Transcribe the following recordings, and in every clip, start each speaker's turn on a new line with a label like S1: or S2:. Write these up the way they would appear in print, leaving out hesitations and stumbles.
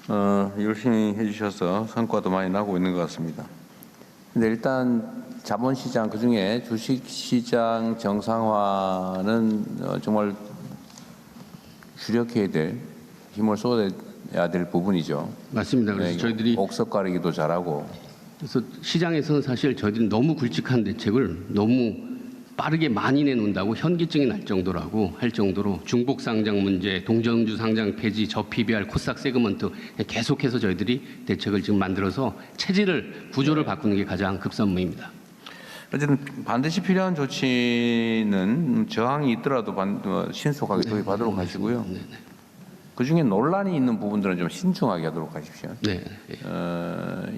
S1: 열심히 해주셔서 성과도 많이 나고 있는 것 같습니다. 근데 일단 자본시장 그중에 주식시장 정상화는 정말 주력해야 될 힘을 쏟아야 될 부분이죠.
S2: 맞습니다. 그래서
S1: 네,
S2: 저희들이
S1: 옥석 가리기도 잘하고.
S2: 그래서 시장에서는 사실 저희들이 너무 굵직한 대책을 너무 빠르게 많이 내놓는다고 현기증이 날 정도라고 할 정도로 중복 상장 문제, 동전주 상장 폐지, 저PBR, 코스닥 세그먼트 계속해서 저희들이 대책을 지금 만들어서 체질을 구조를 바꾸는 게 가장 급선무입니다.
S1: 어쨌든 반드시 필요한 조치는 저항이 있더라도 신속하게 도입하도록 하시고요. 그 중에 논란이 있는 부분들은 좀 신중하게 하도록 하십시오.
S2: 네.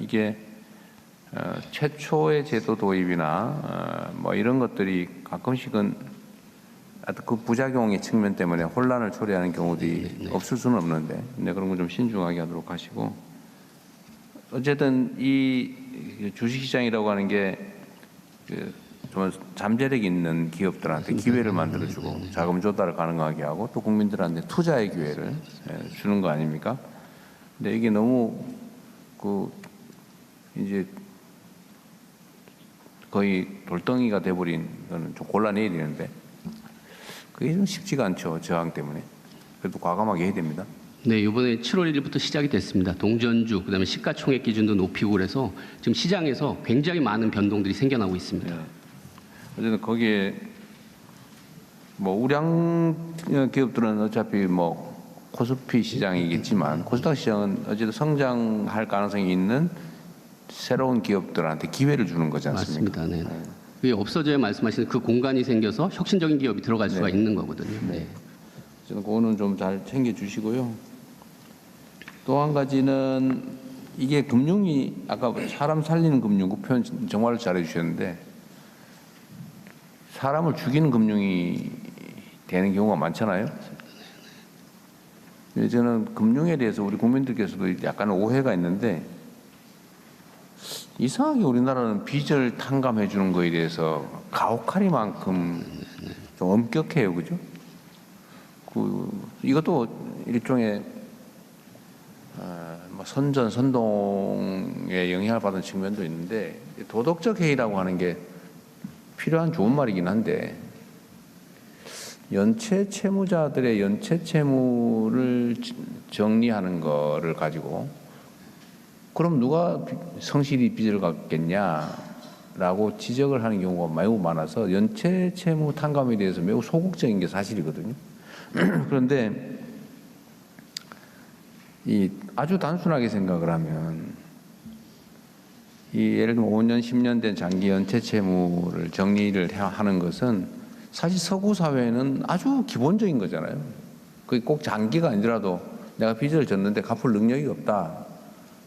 S1: 이게 최초의 제도 도입이나 뭐 이런 것들이 가끔씩은 그 부작용의 측면 때문에 혼란을 초래하는 경우들이 없을 수는 없는데, 근데 그런 거 좀 신중하게 하도록 하시고, 어쨌든 이 주식시장이라고 하는 게 좀 잠재력 있는 기업들한테 기회를 만들어주고 자금 조달을 가능하게 하고 또 국민들한테 투자의 기회를 주는 거 아닙니까? 근데 이게 너무 이제 거의 돌덩이가 돼버린 거는 좀 곤란해야 되는데 그게 좀 쉽지가 않죠. 저항 때문에. 그래도 과감하게 해야 됩니다.
S2: 네, 이번에 7월 1일부터 시작이 됐습니다. 동전주, 그다음에 시가총액 기준도 높이고 그래서 지금 시장에서 굉장히 많은 변동들이 생겨나고 있습니다.
S1: 네. 어쨌든 거기에 뭐 우량 기업들은 어차피 뭐 코스피 시장이겠지만 코스닥 시장은 어쨌든 성장할 가능성이 있는 새로운 기업들한테 기회를 주는 거지 않습니까?
S2: 맞습니다. 네. 그게 없어져야 말씀하시는 그 공간이 생겨서 혁신적인 기업이 들어갈 수가 있는 거거든요.
S1: 네. 저는 그거는 좀 잘 챙겨주시고요. 또 한 가지는 이게 금융이 아까 사람 살리는 금융 그 표현 정말 잘해주셨는데 사람을 죽이는 금융이 되는 경우가 많잖아요. 저는 금융에 대해서 우리 국민들께서도 약간 오해가 있는데 이상하게 우리나라는 빚을 탕감해 주는 거에 대해서 가혹하리만큼 좀 엄격해요, 그죠? 이것도 일종의 선동에 영향을 받은 측면도 있는데 도덕적 해이라고 하는 게 필요한 좋은 말이긴 한데 연체 채무자들의 연체 채무를 정리하는 거를 가지고 그럼 누가 성실히 빚을 갚겠냐라고 지적을 하는 경우가 매우 많아서 연체 채무 탕감에 대해서 매우 소극적인 게 사실이거든요. 그런데 아주 단순하게 생각을 하면 예를 들면 5년, 10년 된 장기 연체 채무를 정리를 하는 것은 사실 서구 사회는 아주 기본적인 거잖아요. 그게 꼭 장기가 아니더라도 내가 빚을 졌는데 갚을 능력이 없다.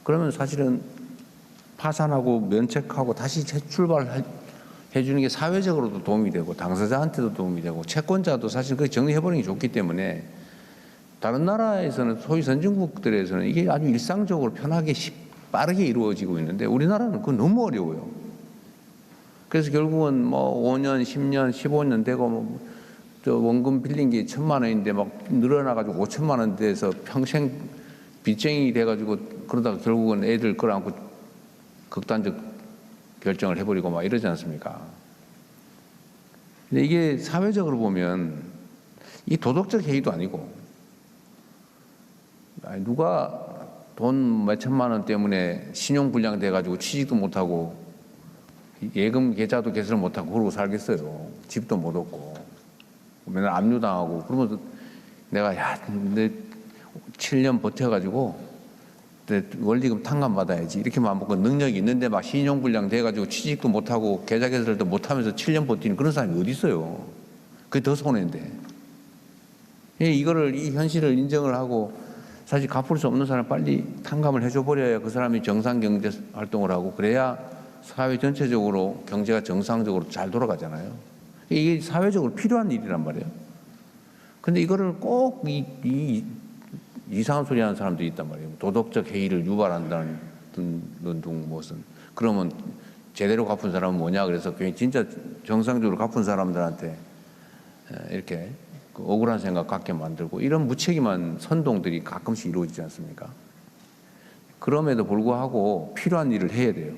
S1: 그러면 사실은 파산하고 면책하고 다시 재출발해 주는 게 사회적으로도 도움이 되고 당사자한테도 도움이 되고 채권자도 사실 그게 정리해버리는 게 좋기 때문에 다른 나라에서는 소위 선진국들에서는 이게 아주 일상적으로 편하게 빠르게 이루어지고 있는데 우리나라는 그건 너무 어려워요. 그래서 결국은 뭐 5년, 10년, 15년 되고 저 원금 빌린 게 1,000만 원인데 막 늘어나가지고 5천만 원 돼서 평생 빚쟁이 돼가지고 그러다가 결국은 애들 끌어안고 극단적 결정을 해버리고 막 이러지 않습니까? 근데 이게 사회적으로 보면 이 도덕적 해이도 아니고 누가 돈 몇천만 원 때문에 신용불량 돼가지고 취직도 못하고 예금 계좌도 개설 못하고 그러고 살겠어요. 집도 못 얻고 맨날 압류당하고 그러면서 내가 내 7년 버텨가지고 내 원리금 탕감 받아야지 이렇게 마음먹고 능력이 있는데 막 신용불량 돼가지고 취직도 못하고 계좌 개설도 못하면서 7년 버티는 그런 사람이 어디 있어요. 그게 더 손해인데 이 현실을 인정을 하고 사실 갚을 수 없는 사람 빨리 탕감을 해줘 버려야 그 사람이 정상 경제 활동을 하고 그래야 사회 전체적으로 경제가 정상적으로 잘 돌아가잖아요. 이게 사회적으로 필요한 일이란 말이에요. 근데 이거를 꼭 이상한 소리 하는 사람들이 있단 말이에요. 도덕적 해이를 유발한다는 무슨 그러면 제대로 갚은 사람은 뭐냐 그래서 진짜 정상적으로 갚은 사람들한테 이렇게 억울한 생각 갖게 만들고 이런 무책임한 선동들이 가끔씩 이루어지지 않습니까? 그럼에도 불구하고 필요한 일을 해야 돼요.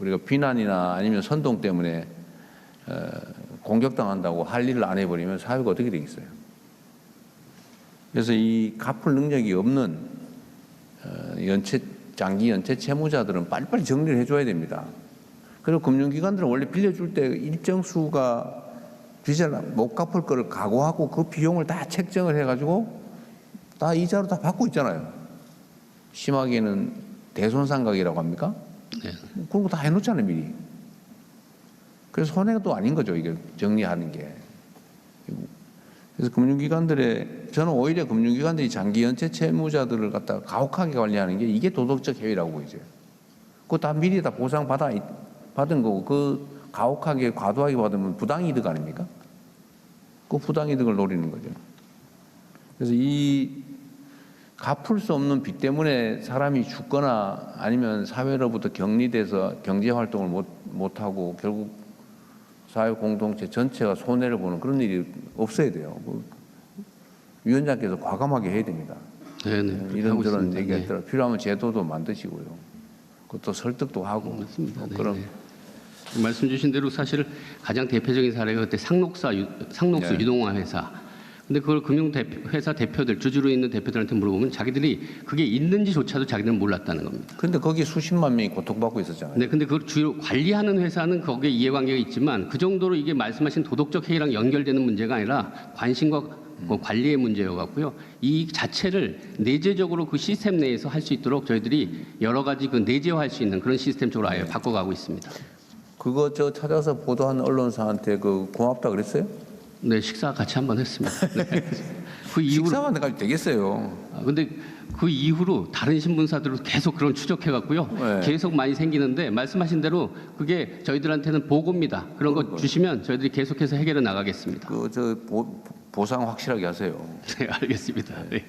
S1: 우리가 비난이나 아니면 선동 때문에 공격당한다고 할 일을 안 해버리면 사회가 어떻게 되겠어요? 그래서 이 갚을 능력이 없는 장기 연체 채무자들은 빨리빨리 정리를 해줘야 됩니다. 그리고 금융기관들은 원래 빌려줄 때 일정 수가 빚을 못 갚을 거를 각오하고 그 비용을 다 책정을 해가지고 다 이자로 다 받고 있잖아요. 심하게는 대손상각이라고 합니까?
S2: 네.
S1: 그런 거 다 해놓잖아요, 미리. 그래서 손해가 또 아닌 거죠, 이게 정리하는 게. 그래서 저는 오히려 금융기관들이 장기 연체 채무자들을 갖다가 가혹하게 관리하는 게 이게 도덕적 해이라고 보이죠. 그거 다 미리 다 받은 거고, 그 가혹하게 과도하게 받으면 부당이득 아닙니까? 그 부당이득을 노리는 거죠. 그래서 이 갚을 수 없는 빚 때문에 사람이 죽거나 아니면 사회로부터 격리돼서 경제활동을 못하고 결국 사회 공동체 전체가 손해를 보는 그런 일이 없어야 돼요. 위원장께서 과감하게 해야 됩니다.
S2: 네네.
S1: 이런저런 얘기가
S2: 네.
S1: 있더라도 필요하면 제도도 만드시고요. 그것도 설득도 하고.
S2: 맞습니다. 네,
S1: 그럼
S2: 네. 말씀 주신 대로 사실 가장 대표적인 사례가 그때 상록수
S1: 네.
S2: 유동화 회사. 근데 그걸 금융회사 대표들, 주주로 있는 대표들한테 물어보면 자기들이 그게 있는지조차도 자기들은 몰랐다는 겁니다.
S1: 근데 거기 수십만 명이 고통받고 있었잖아요.
S2: 네, 근데 그걸 주요 관리하는 회사는 거기에 이해관계가 있지만 그 정도로 이게 말씀하신 도덕적 해이랑 연결되는 문제가 아니라 관심과 그 관리의 문제여갖고요. 이 자체를 내재적으로 그 시스템 내에서 할 수 있도록 저희들이 여러 가지 그 내재화할 수 있는 그런 시스템 쪽으로 아예 바꿔가고 있습니다.
S1: 그거 찾아서 보도한 언론사한테 고맙다 그랬어요?
S2: 네, 식사 같이 한번 했습니다. 네. 그 이후로
S1: 식사만 해가지고 되겠어요.
S2: 근데 그 이후로 다른 신문사들도 계속 그런 추적해갖고요.
S1: 네.
S2: 계속 많이 생기는데 말씀하신 대로 그게 저희들한테는 보고입니다. 그런 거 주시면 저희들이 계속해서 해결해 나가겠습니다.
S1: 보상 확실하게 하세요.
S2: 네, 알겠습니다. 네.